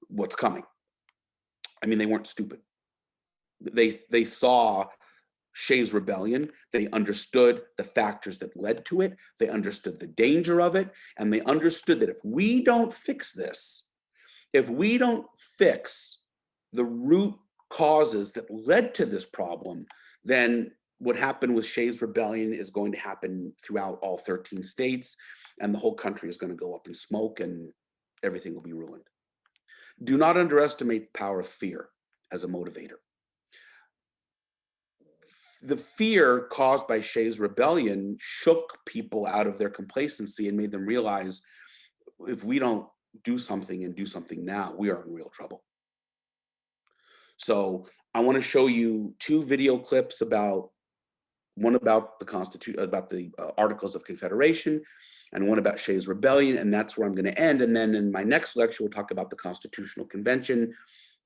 what's coming. I mean, they weren't stupid. They saw Shays Rebellion. They understood the factors that led to it. They understood the danger of it. And they understood that if we don't fix this, if we don't fix the root causes that led to this problem, then what happened with Shays Rebellion is going to happen throughout all 13 states, and the whole country is going to go up in smoke and everything will be ruined. Do not underestimate the power of fear as a motivator. The fear caused by Shays Rebellion shook people out of their complacency and made them realize, if we don't do something and do something now, we are in real trouble. So I want to show you two video clips, one about the Constitution, about the Articles of Confederation, and one about Shays Rebellion, and that's where I'm going to end. And then in my next lecture, we'll talk about the Constitutional Convention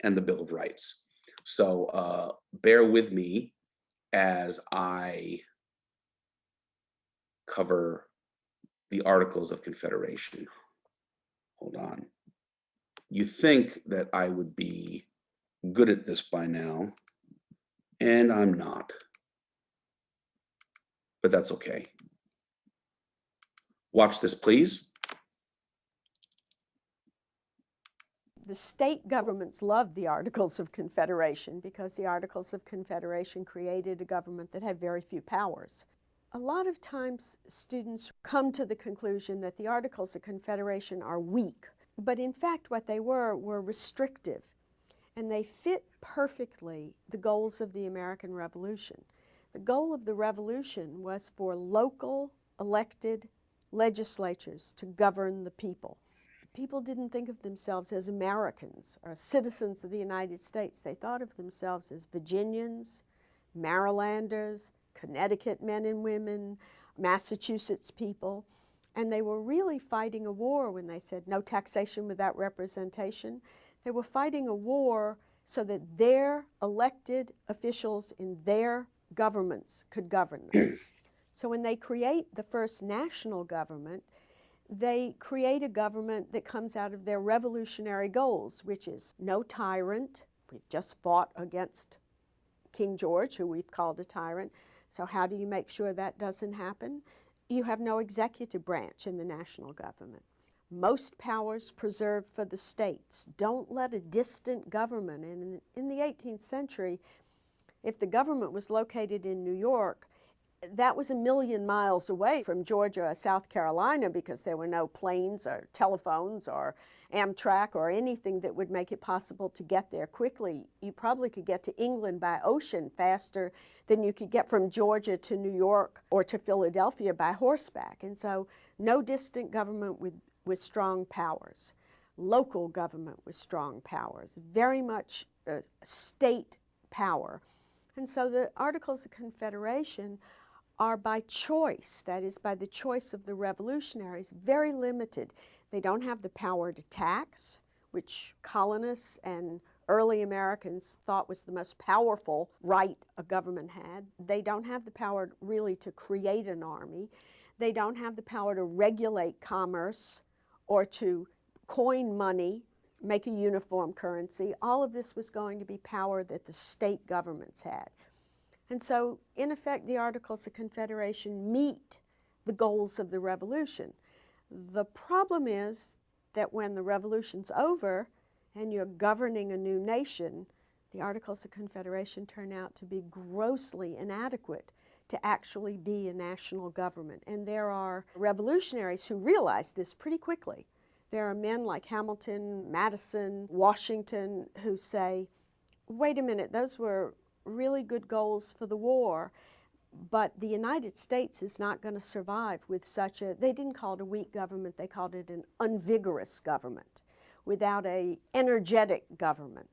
and the Bill of Rights. So bear with me as I cover the Articles of Confederation. Hold on. You think that I would be good at this by now, and I'm not. but that's okay. Watch this, please. The state governments loved the Articles of Confederation because the Articles of Confederation created a government that had very few powers. A lot of times students come to the conclusion that the Articles of Confederation are weak, but in fact what they were restrictive, and they fit perfectly the goals of the American Revolution. The goal of the Revolution was for local elected legislatures to govern the people. People didn't think of themselves as Americans or citizens of the United States. They thought of themselves as Virginians, Marylanders, Connecticut men and women, Massachusetts people. And they were really fighting a war when they said no taxation without representation. They were fighting a war so that their elected officials in their governments could govern them. So when they create the first national government, they create a government that comes out of their revolutionary goals, which is no tyrant. We just fought against King George, who we've called a tyrant. So how do you make sure that doesn't happen? You have no executive branch in the national government. Most powers preserved for the states. Don't let a distant government, and in the 18th century, if the government was located in New York, that was 1,000,000 miles away from Georgia or South Carolina because there were no planes or telephones or Amtrak or anything that would make it possible to get there quickly. You probably could get to England by ocean faster than you could get from Georgia to New York or to Philadelphia by horseback. And so no distant government with strong powers. Local government with strong powers, very much state power. And so the Articles of Confederation are by choice, that is, by the choice of the revolutionaries, very limited. They don't have the power to tax, which colonists and early Americans thought was the most powerful right a government had. They don't have the power really to create an army. They don't have the power to regulate commerce or to coin money, make a uniform currency. All of this was going to be power that the state governments had. And so, in effect, the Articles of Confederation meet the goals of the Revolution. The problem is that when the Revolution's over and you're governing a new nation, the Articles of Confederation turn out to be grossly inadequate to actually be a national government. And there are revolutionaries who realize this pretty quickly. There are men like Hamilton, Madison, Washington who say, wait a minute, those were really good goals for the war, but the United States is not going to survive with such a, they didn't call it a weak government, they called it an unvigorous government, without an energetic government.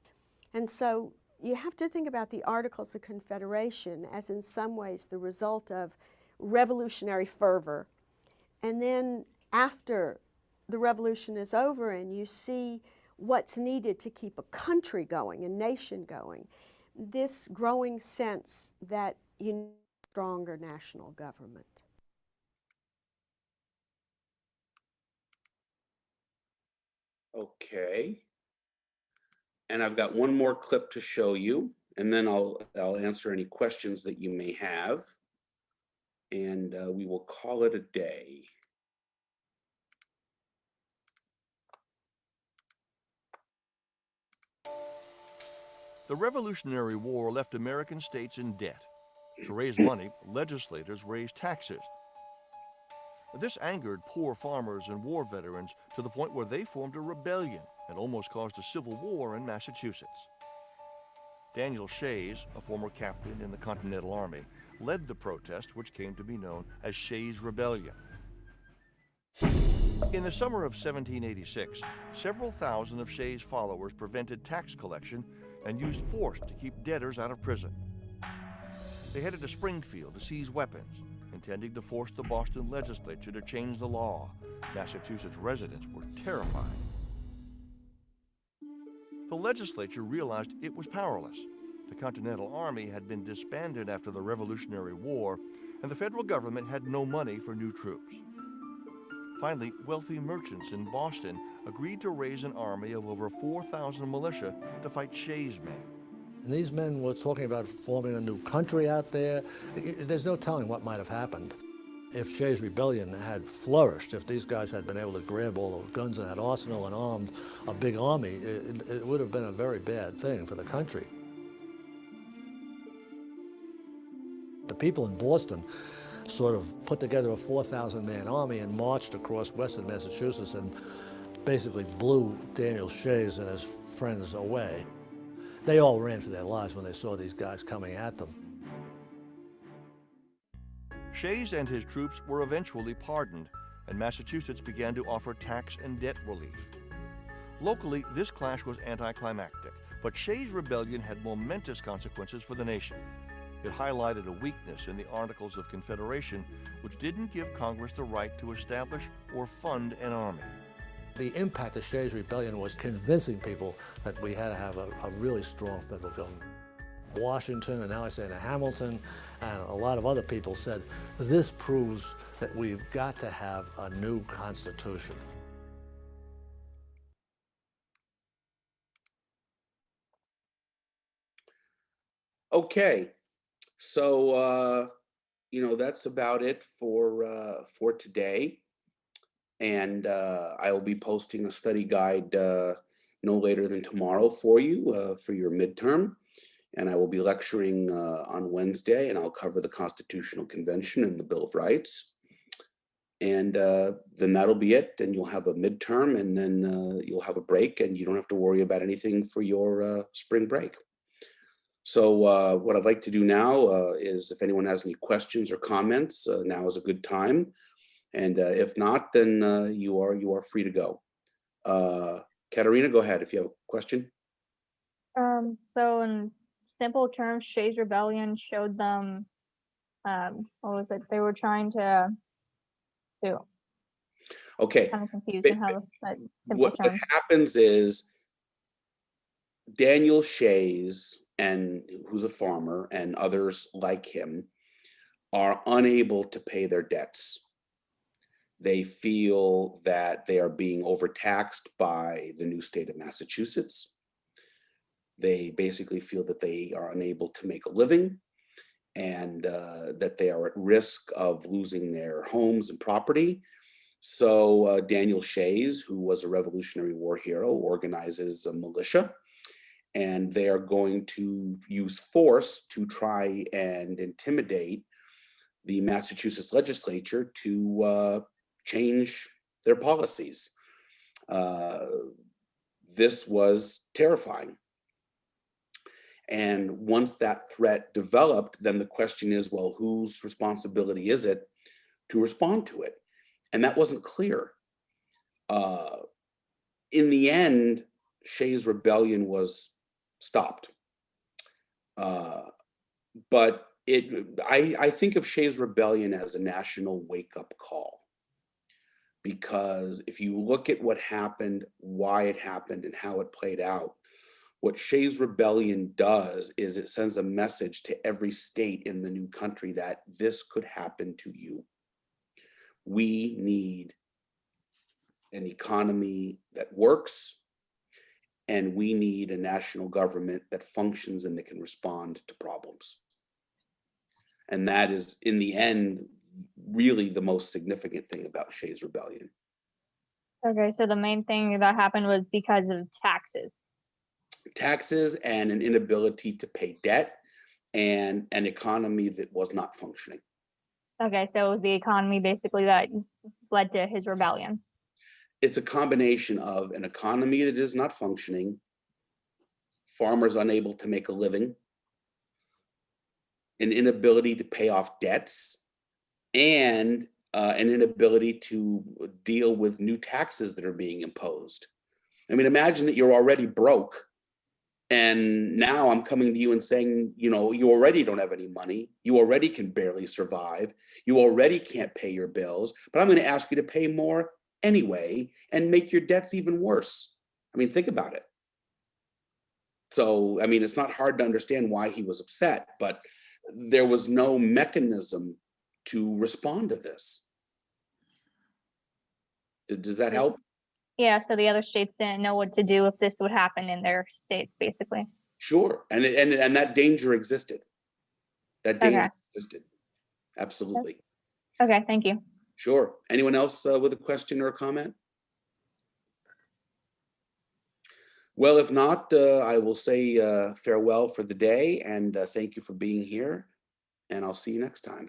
And so you have to think about the Articles of Confederation as in some ways the result of revolutionary fervor. And then after the revolution is over and you see what's needed to keep a country going, a nation going, this growing sense that you need a stronger national government. Okay. And I've got one more clip to show you, and then I'll answer any questions that you may have, and we will call it a day. The Revolutionary War left American states in debt. To raise money, legislators raised taxes. This angered poor farmers and war veterans to the point where they formed a rebellion and almost caused a civil war in Massachusetts. Daniel Shays, a former captain in the Continental Army, led the protest, which came to be known as Shays' Rebellion. In the summer of 1786, several thousand of Shays' followers prevented tax collection and used force to keep debtors out of prison. They headed to Springfield to seize weapons, intending to force the Boston legislature to change the law. Massachusetts residents were terrified. The legislature realized it was powerless. The Continental Army had been disbanded after the Revolutionary War, and the federal government had no money for new troops. Finally, wealthy merchants in Boston agreed to raise an army of over 4,000 militia to fight Shays' men. These men were talking about forming a new country out there. There's no telling what might have happened. If Shays' rebellion had flourished, if these guys had been able to grab all the guns and had arsenal and armed a big army, it would have been a very bad thing for the country. The people in Boston sort of put together a 4,000-man army and marched across western Massachusetts and basically blew Daniel Shays and his friends away. They all ran for their lives when they saw these guys coming at them. Shays and his troops were eventually pardoned, and Massachusetts began to offer tax and debt relief. Locally, this clash was anticlimactic, but Shays' rebellion had momentous consequences for the nation. It highlighted a weakness in the Articles of Confederation, which didn't give Congress the right to establish or fund an army. The impact of Shays' rebellion was convincing people that we had to have a really strong federal government. Washington, and now I say in Hamilton, and a lot of other people said, this proves that we've got to have a new constitution. Okay, so that's about it for today. And I will be posting a study guide no later than tomorrow for you for your midterm. And I will be lecturing on Wednesday, and I'll cover the Constitutional Convention and the Bill of Rights. And then that'll be it. And you'll have a midterm, and then you'll have a break, and you don't have to worry about anything for your spring break. So what I'd like to do now is, if anyone has any questions or comments, now is a good time. And if not, then you are free to go. Katerina, go ahead if you have a question. So in simple terms, Shays' rebellion showed them, what was it they were trying to do? Okay. Kind of confused in how simple What terms. happens is Daniel Shays, and who's a farmer, and others like him are unable to pay their debts. They feel that they are being overtaxed by the new state of Massachusetts. They basically feel that they are unable to make a living, and that they are at risk of losing their homes and property. So Daniel Shays, who was a Revolutionary War hero, organizes a militia, and they are going to use force to try and intimidate the Massachusetts legislature to change their policies. This was terrifying. And once that threat developed, then the question is, well, whose responsibility is it to respond to it? And that wasn't clear. In the end, Shays' rebellion was stopped. But I think of Shays' rebellion as a national wake-up call. Because if you look at what happened, why it happened, and how it played out, what Shays' rebellion does is it sends a message to every state in the new country that this could happen to you. We need an economy that works, and we need a national government that functions and that can respond to problems. And that is, in the end, really the most significant thing about Shays' rebellion. Okay, so the main thing that happened was because of taxes. Taxes and an inability to pay debt, and an economy that was not functioning. Okay, so it was the economy basically that led to his rebellion. It's a combination of an economy that is not functioning, farmers unable to make a living, an inability to pay off debts, and an inability to deal with new taxes that are being imposed. I mean, imagine that you're already broke, and now I'm coming to you and saying, you already don't have any money. You already can barely survive. You already can't pay your bills, but I'm going to ask you to pay more anyway and make your debts even worse. I mean, think about it. So, I mean, it's not hard to understand why he was upset, but there was no mechanism to respond to this. Does that help? Yeah, so the other states didn't know what to do if this would happen in their states, basically. Sure, and that danger existed. That danger Okay. existed. Absolutely. Okay, thank you. Sure. Anyone else with a question or a comment? Well, if not, I will say farewell for the day and thank you for being here. And I'll see you next time.